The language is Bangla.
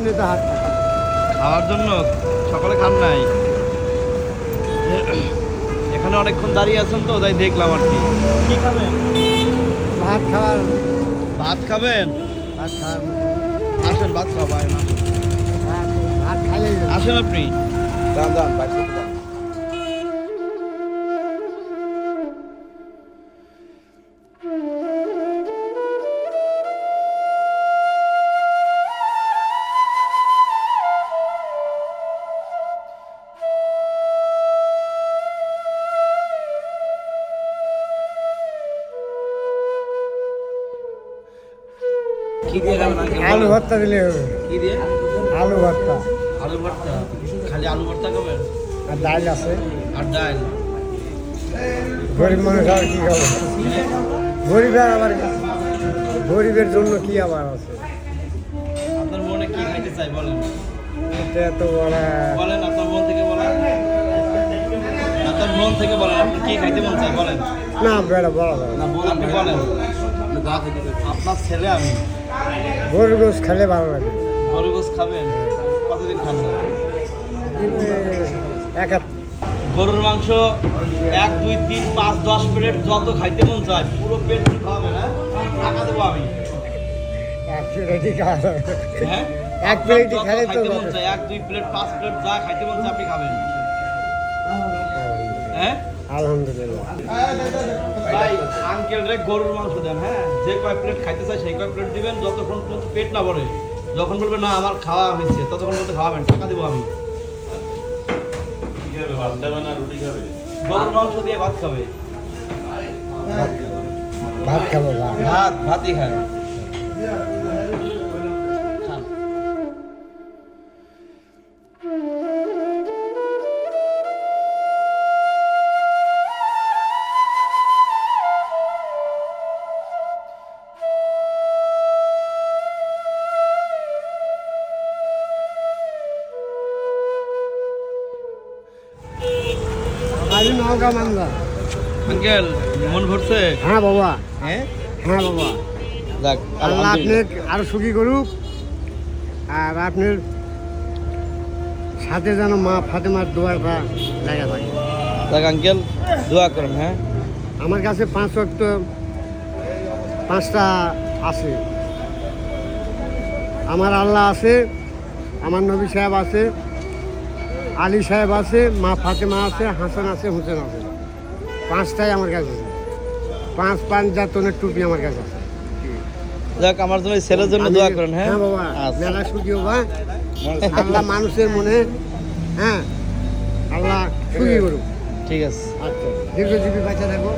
জন্য তো হাত কাটা। খাওয়ার জন্য সকালে খান নাই? এখানে অনেকক্ষণ দাঁড়িয়ে আছেন তো তাই দেখলাম আর কি। কি খাবেন? ভাত খাওয়ার ভাত খাবেন? ভাত খাওয়ার আসেন ভাত খাওয়াবেন। ভাত খাইলে আসেন আপনি। দাম দাম বাইশ দাম। কি দিয়ে খাবেন আঙ্কেল? আলু ভর্তা দিলে হবে। কি দিয়ে? আলু ভর্তা আলু ভর্তা। খালি আলু ভর্তা খাবেন? আর ডাল আছে। আর ডাল? গরিব মানুষ আর কি খাবো? গরিবের আবার গরিবের জন্য কি আবার আছে? আপনার মনে কি খাইতে চাই বলেন? এটা তো বলা বলেন আপনার মন থেকে বলেন। আপনার মন থেকে বলেন আপনি কি খাইতে মন চাই বলেন। না বেড়া বলা যাবে না। আপনি বলেন। আপনার ছেলে আমি। গরুর গোস খেলে ভালো লাগে। গরু গোস খাবেন? কতদিন খান না? এক গরুর মাংস 1 2 3 5 10 প্লেট যত খাইতে মন চায় পুরো পেট খাওয়াবেন, হ্যাঁ? টাকা দেবো আমি। প্লেটই খাওয়া যাবে। হ্যাঁ? এক প্লেটই যত খেলে তো খাইতে মন যথেষ্ট। চায় 1 2 প্লেট 5 প্লেট যা খাইতে মন চায় আপনি খাবেন। হ্যাঁ? আলহামদুলিল্লাহ। ভাই আঙ্কেল রে গরুর মাংস দেন, হ্যাঁ? যে কয় প্লেট খাইতে চায় সেই কয় প্লেট দিবেন যতক্ষণ পর্যন্ত পেট না ভরে। যখন বলবে না আমার খাওয়া হয়েছে ততক্ষণ পর্যন্ত খাওয়াবেন, টাকা দেবো আমি। ভাত খাবে না রুটি খাবে? গরুর মাংস দিয়ে ভাত খাবে। ভাত খাবো ভাত। ভাতই খায়। খান। আমি নওগাঁ মান্দা। আঙ্কেল মন ভরছে? হ্যাঁ বাবা, হ্যাঁ হ্যাঁ বাবা। যাক আল্লাহ আপনি আরো সুখী করুক। আর আপনার সাথে যেন মা ফাতেমার দোয়াটা জায়গা থাকে। যাক আঙ্কেল দোয়া করেন, হ্যাঁ? আমার কাছে 5 ওয়াক্ত 5টা আছে। আমার আল্লাহ আছে, আমার নবী সাহেব আছে, আলী সাহেব আছে, মা ফাতেমা আছে, হাসান আছে, হুসেন আছে। 5টাই আমার কাছে আছে। 5 পাঞ্জাতনের টুপি আমার কাছে আছে। যাক আমার জন্য এই ছেলের জন্য দোয়া করেন, হ্যাঁ? হ্যাঁ বাবা, আচ্ছা। মেলা সুখী হবা। আল্লাহ মানুষের মনে, হ্যাঁ, আল্লাহ সুখী করুক। ঠিক আছে। আচ্ছা, দীর্ঘজীবী বাচ্চা থাকো।